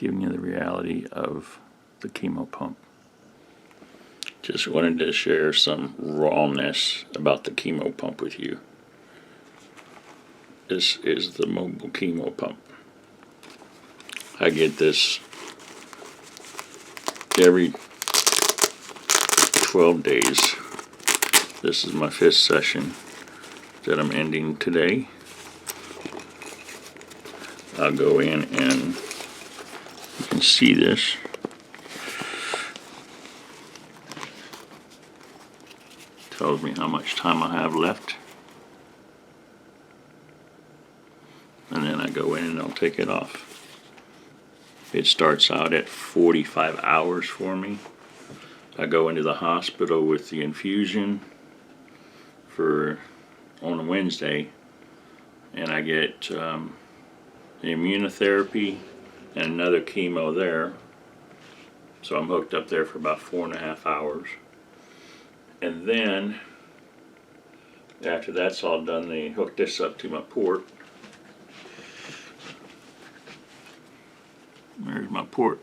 giving you the reality of the chemo pump. Just wanted to share some rawness about the chemo pump with you. This is the mobile chemo pump. I get this every 12 days. This is my 5th session that I'm ending today. I'll go in and you can see this. Tells me how much time I have left. And then I go in and I'll take it off. It starts out at 45 hours for me. I go into the hospital with the infusion on a Wednesday, and I get the immunotherapy and another chemo there. So I'm hooked up there for about 4.5 hours. And then, after that's all done, they hook this up to my port. There's my port.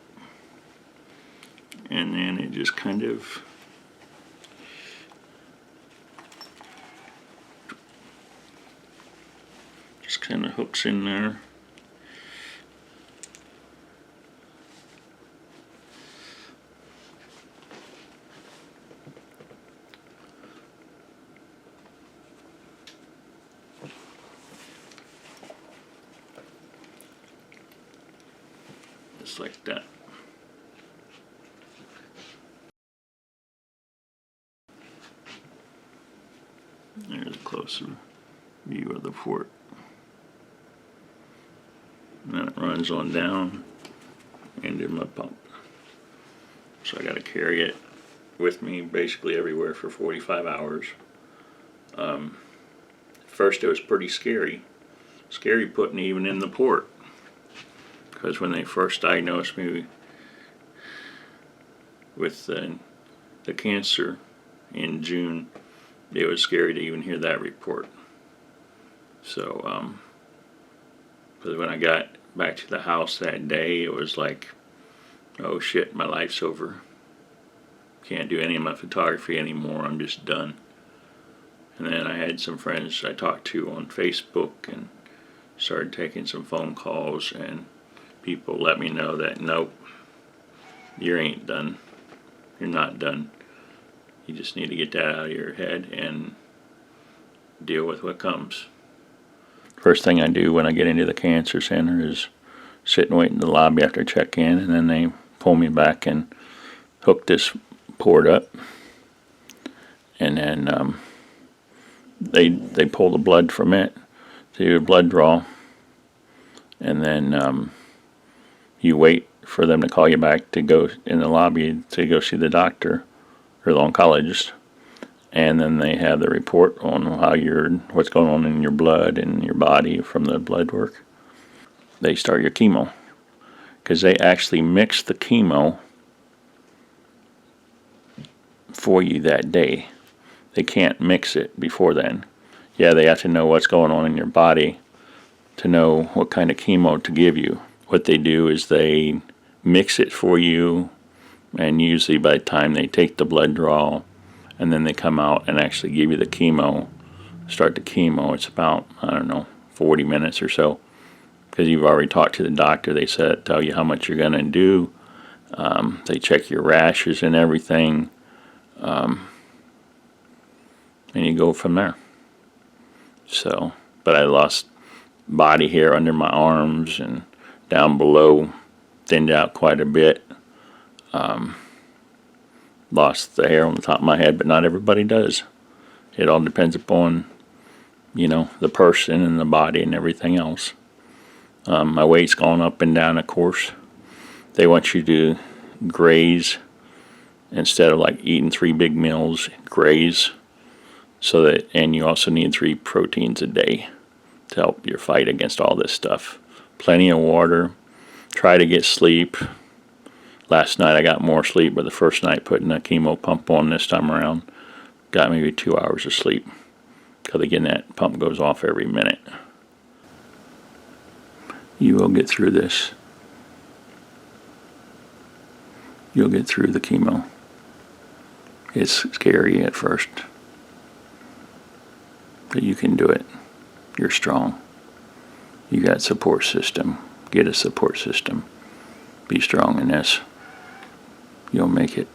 And then it just kind of hooks in there. Just like that. There's a closer view of the port. And then it runs on down into my pump. So I got to carry it with me basically everywhere for 45 hours. First it was pretty scary. Scary putting it even in the port. Because when they first diagnosed me with the cancer in June, it was scary to even hear that report. So, because when I got back to the house that day, it was like, oh shit, my life's over. Can't do any of my photography anymore, I'm just done. And then I had some friends I talked to on Facebook and started taking some phone calls, and people let me know that nope, you ain't done. You're not done. You just need to get that out of your head and deal with what comes. First thing I do when I get into the cancer center is sit and wait in the lobby after I check in, and then they pull me back and hook this port up, and then they pull the blood from it, they do a blood draw, and then you wait for them to call you back to go in the lobby to go see the doctor or the oncologist, and then they have the report on what's going on in your blood and your body from the blood work. They start your chemo, because they actually mix the chemo for you that day. They can't mix it before then. Yeah, they have to know what's going on in your body to know what kind of chemo to give you. What they do is they mix it for you, and usually by the time they take the blood draw and then they come out and actually give you the chemo, start the chemo, it's about, 40 minutes or so, because you've already talked to the doctor. They tell you how much you're going to do. They check your rashes and everything, and you go from there. So, but I lost body hair under my arms and down below, thinned out quite a bit. Lost the hair on the top of my head, but not everybody does. It all depends upon, the person and the body and everything else. My weight's gone up and down, of course. They want you to graze instead of like eating 3 big meals, graze. And you also need 3 proteins a day to help your fight against all this stuff. Plenty of water. Try to get sleep. Last night I got more sleep, but the first night putting a chemo pump on this time around got maybe 2 hours of sleep. Because again, that pump goes off every minute. You will get through this. You'll get through the chemo. It's scary at first, but you can do it. You're strong. You got support system. Get a support system. Be strong in this. You'll make it.